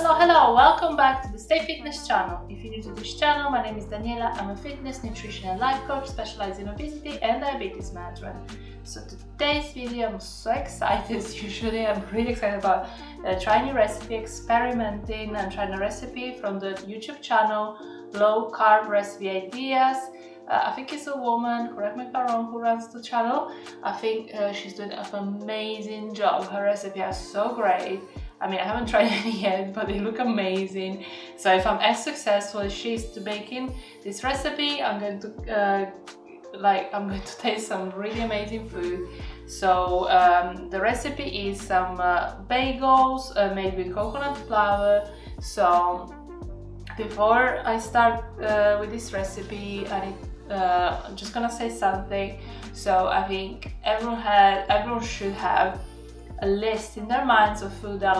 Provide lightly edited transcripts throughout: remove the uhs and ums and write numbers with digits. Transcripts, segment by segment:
Hello, welcome back to the Stay Fitness channel. If you're new to this channel, my name is Daniela. I'm a fitness, nutrition and life coach specialized in obesity and diabetes management. So today's video, I'm so excited. Usually I'm really excited about trying a new recipe, experimenting and trying a recipe from the YouTube channel Low-CARB Recipe Ideas. I think it's a woman, correct me if I'm wrong, who runs the channel. I think she's doing an amazing job. Her recipes are so great. I mean, I haven't tried any yet, but they look amazing. So if I'm as successful as she is to making this recipe, I'm going to taste some really amazing food. So the recipe is some bagels made with coconut flour. So before I start with this recipe, I'm just gonna say something. So I think everyone should have a list in their minds of food that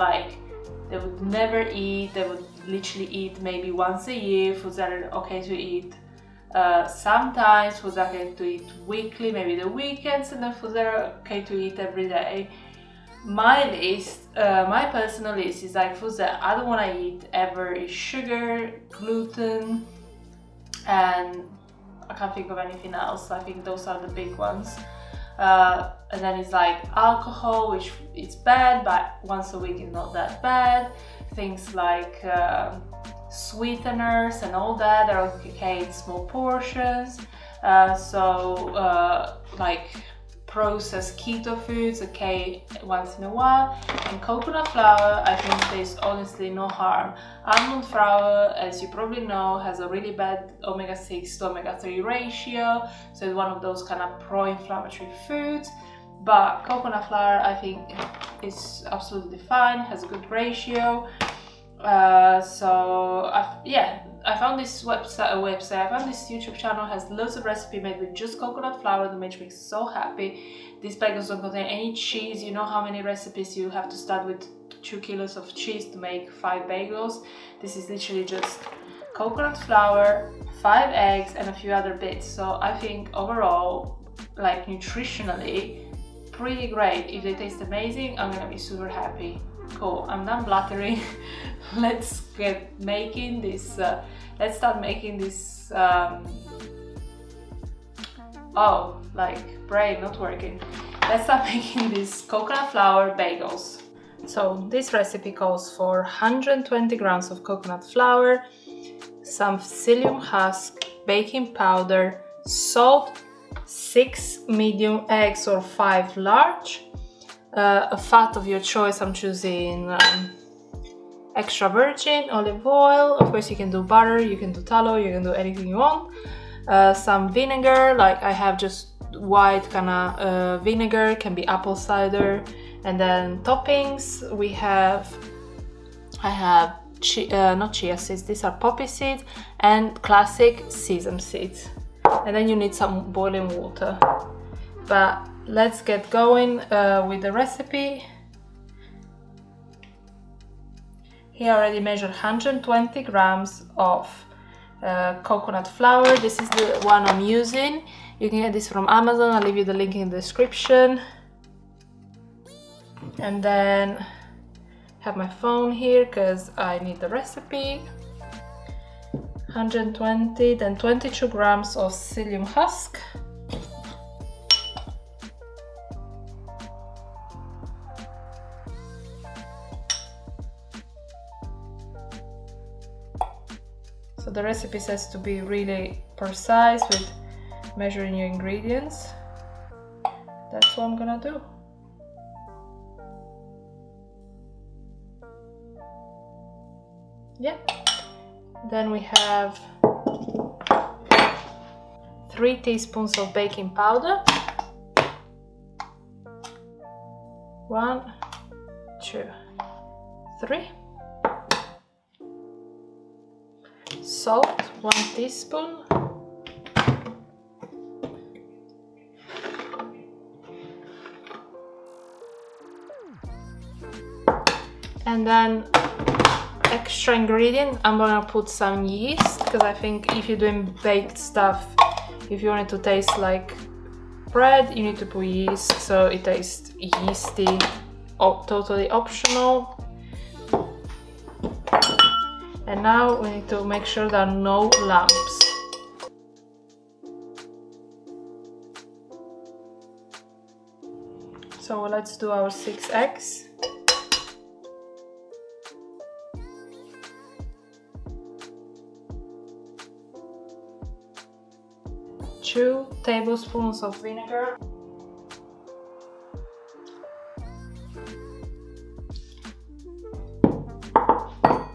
they would never eat. They would literally eat maybe once a year, foods that are okay to eat sometimes, foods that are okay to eat weekly, maybe the weekends, and then foods that are okay to eat every day. My list, my personal list is like foods that I don't want to eat ever is sugar, gluten, and I can't think of anything else. I think those are the big ones. And then it's like alcohol, which is bad, but once a week is not that bad. Things like sweeteners and all that are okay in small portions. Like processed keto foods, okay, once in a while. And coconut flour, I think there's honestly no harm. Almond flour, as you probably know, has a really bad omega-6 to omega-3 ratio, so it's one of those kind of pro-inflammatory foods. But coconut flour, I think, is absolutely fine, has a good ratio. I found this website, I found this YouTube channel has loads of recipes made with just coconut flour, which makes me so happy. These bagels don't contain any cheese. You know how many recipes you have to start with 2 kilos of cheese to make 5 bagels. This is literally just coconut flour, 5 eggs and a few other bits. So I think overall, like nutritionally, pretty great. If they taste amazing, I'm gonna be super happy. Cool, I'm done blathering. Let's get making this. Let's start making this. Brain not working. Let's start making these coconut flour bagels. So this recipe calls for 120 grams of coconut flour, some psyllium husk, baking powder, salt, 6 medium eggs or 5 large. A fat of your choice. I'm choosing extra virgin olive oil. Of course, you can do butter, you can do tallow, you can do anything you want. Some vinegar, like I have just white kind of vinegar, can be apple cider. And then toppings, I have not chia seeds, these are poppy seeds, and classic sesame seeds. And then you need some boiling water. But let's get going with the recipe. Here I already measured 120 grams of coconut flour. This is the one I'm using. You can get this from Amazon. I'll leave you the link in the description. And then have my phone here because I need the recipe. 120, then 22 grams of psyllium husk. So the recipe says to be really precise with measuring your ingredients. That's what I'm gonna do. Yeah. Then we have 3 teaspoons of baking powder. 1, 2, 3. Salt, 1 teaspoon. And then extra ingredient, I'm gonna put some yeast, because I think if you're doing baked stuff, if you want it to taste like bread, you need to put yeast so it tastes yeasty. Totally optional. And now we need to make sure there are no lumps. So let's do our 6 eggs. Two tablespoons of vinegar.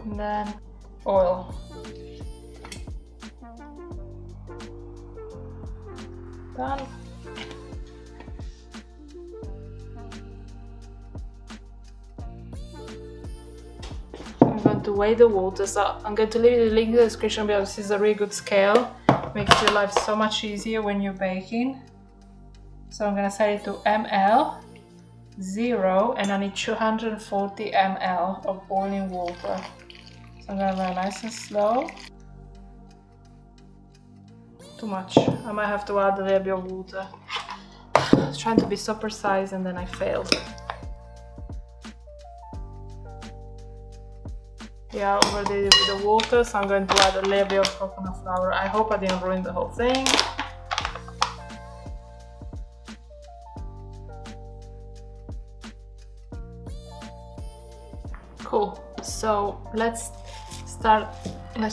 And then oil. Done. I'm going to weigh the water, so I'm going to leave the link in the description because this is a really good scale. Makes your life so much easier when you're baking. So I'm going to set it to ml, 0, and I need 240 ml of boiling water. So I'm going to go nice and slow. Too much. I might have to add a little bit of water. I was trying to be so precise and then I failed. Yeah, I overdid it with the water, so I'm going to add a little bit of coconut flour. I hope I didn't ruin the whole thing. Cool. So let's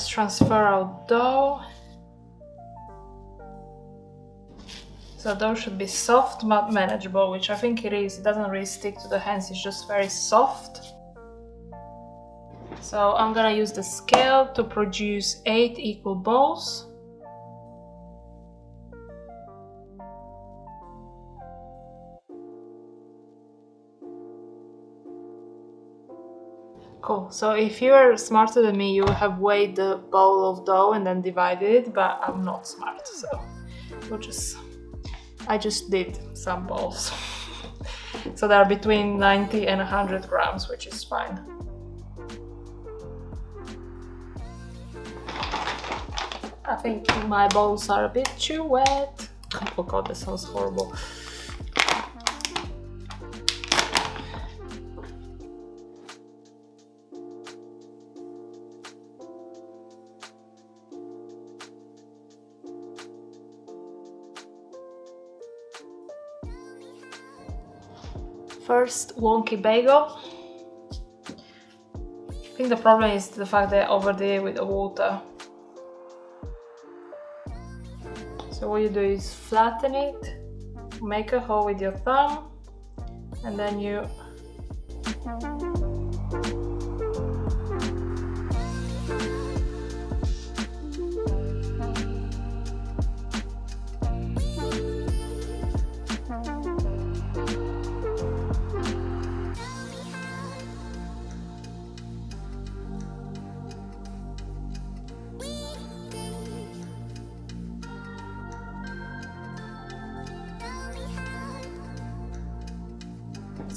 transfer our dough. So dough should be soft but manageable, which I think it is. It doesn't really stick to the hands, it's just very soft. So I'm gonna use the scale to produce 8 equal balls. Cool, so if you're smarter than me, you would have weighed the bowl of dough and then divided it, but I'm not smart, so I just did some balls. So they're between 90 and 100 grams, which is fine. I think my balls are a bit too wet. Oh god, that sounds horrible. First, wonky bagel. I think the problem is the fact that I overdid it with the water. So what you do is flatten it, make a hole with your thumb, and then you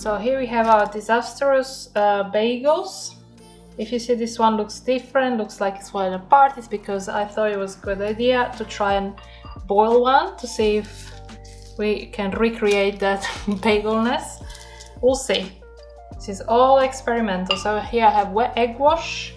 So here we have our disastrous bagels. If you see this one looks different, looks like it's falling apart, it's because I thought it was a good idea to try and boil one to see if we can recreate that bagelness. We'll see. This is all experimental. So here I have wet egg wash.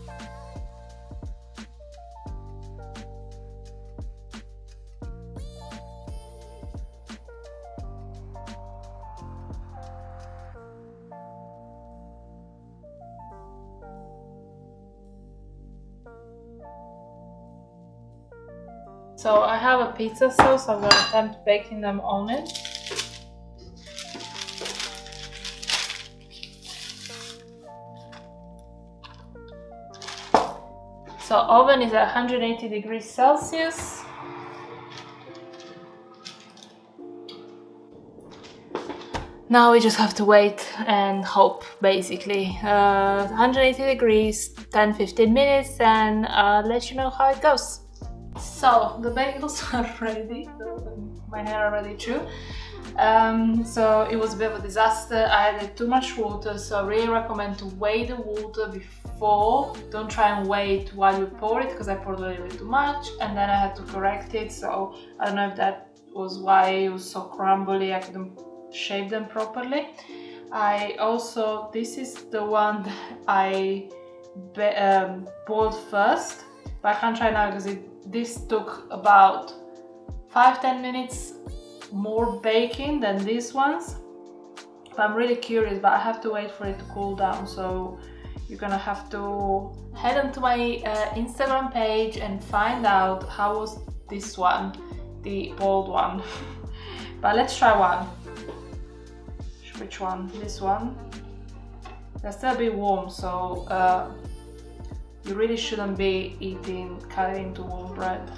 So I have a pizza sauce, I'm going to attempt baking them on it. So oven is at 180 degrees Celsius. Now we just have to wait and hope, basically. 180 degrees, 10-15 minutes, and let you know how it goes. So the bagels are ready. My hair are ready too. So it was a bit of a disaster. I added too much water, so I really recommend to weigh the water before. Don't try and wait while you pour it, because I poured a little bit too much and then I had to correct it. So I don't know if that was why it was so crumbly, I couldn't shape them properly. This is the one that I boiled first, but I can't try now because this took about 5-10 minutes more baking than these ones. But I'm really curious, but I have to wait for it to cool down, so you're gonna have to head onto my Instagram page and find out how was this one, the boiled one. But let's try one. Which one? This one. They're still a bit warm, so you really shouldn't be cutting into warm bread.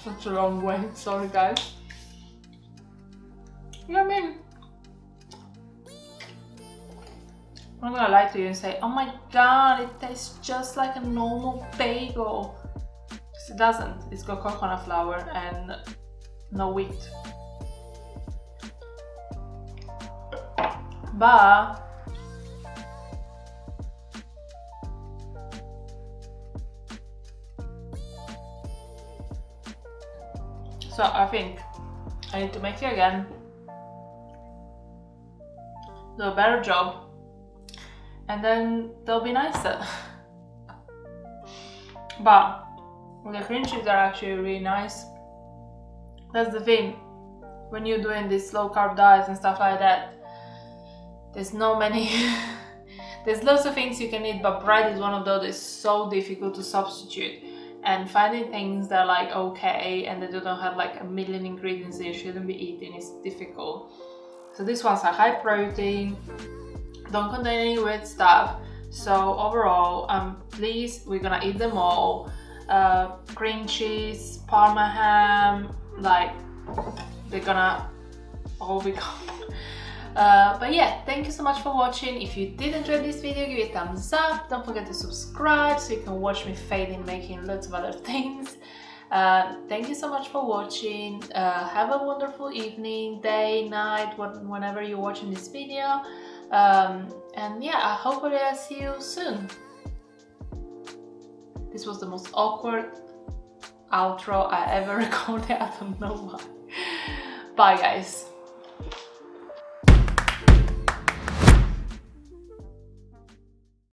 Such a long way, sorry guys. You know what I mean? I'm not gonna lie to you and say, oh my god, it tastes just like a normal bagel. Because it doesn't. It's got coconut flour and no wheat. But so I think I need to make it again, do a better job, and then they'll be nicer. But the cream cheese are actually really nice. That's the thing, when you're doing this low carb diets and stuff like that, there's no many there's lots of things you can eat, but bread is one of those that's so difficult to substitute. And finding things that are like okay and they don't have like a million ingredients that you shouldn't be eating is difficult. So these ones are high protein, don't contain any weird stuff. So overall, I'm pleased. We're gonna eat them all. Cream cheese, parma ham, like they're gonna all be gone. But yeah, thank you so much for watching. If you did enjoy this video, give it a thumbs up. Don't forget to subscribe so you can watch me failing making lots of other things. Thank you so much for watching. Have a wonderful evening, day, night, whenever you're watching this video. And yeah, I hopefully I'll see you soon. This was the most awkward outro I ever recorded. I don't know why. Bye guys.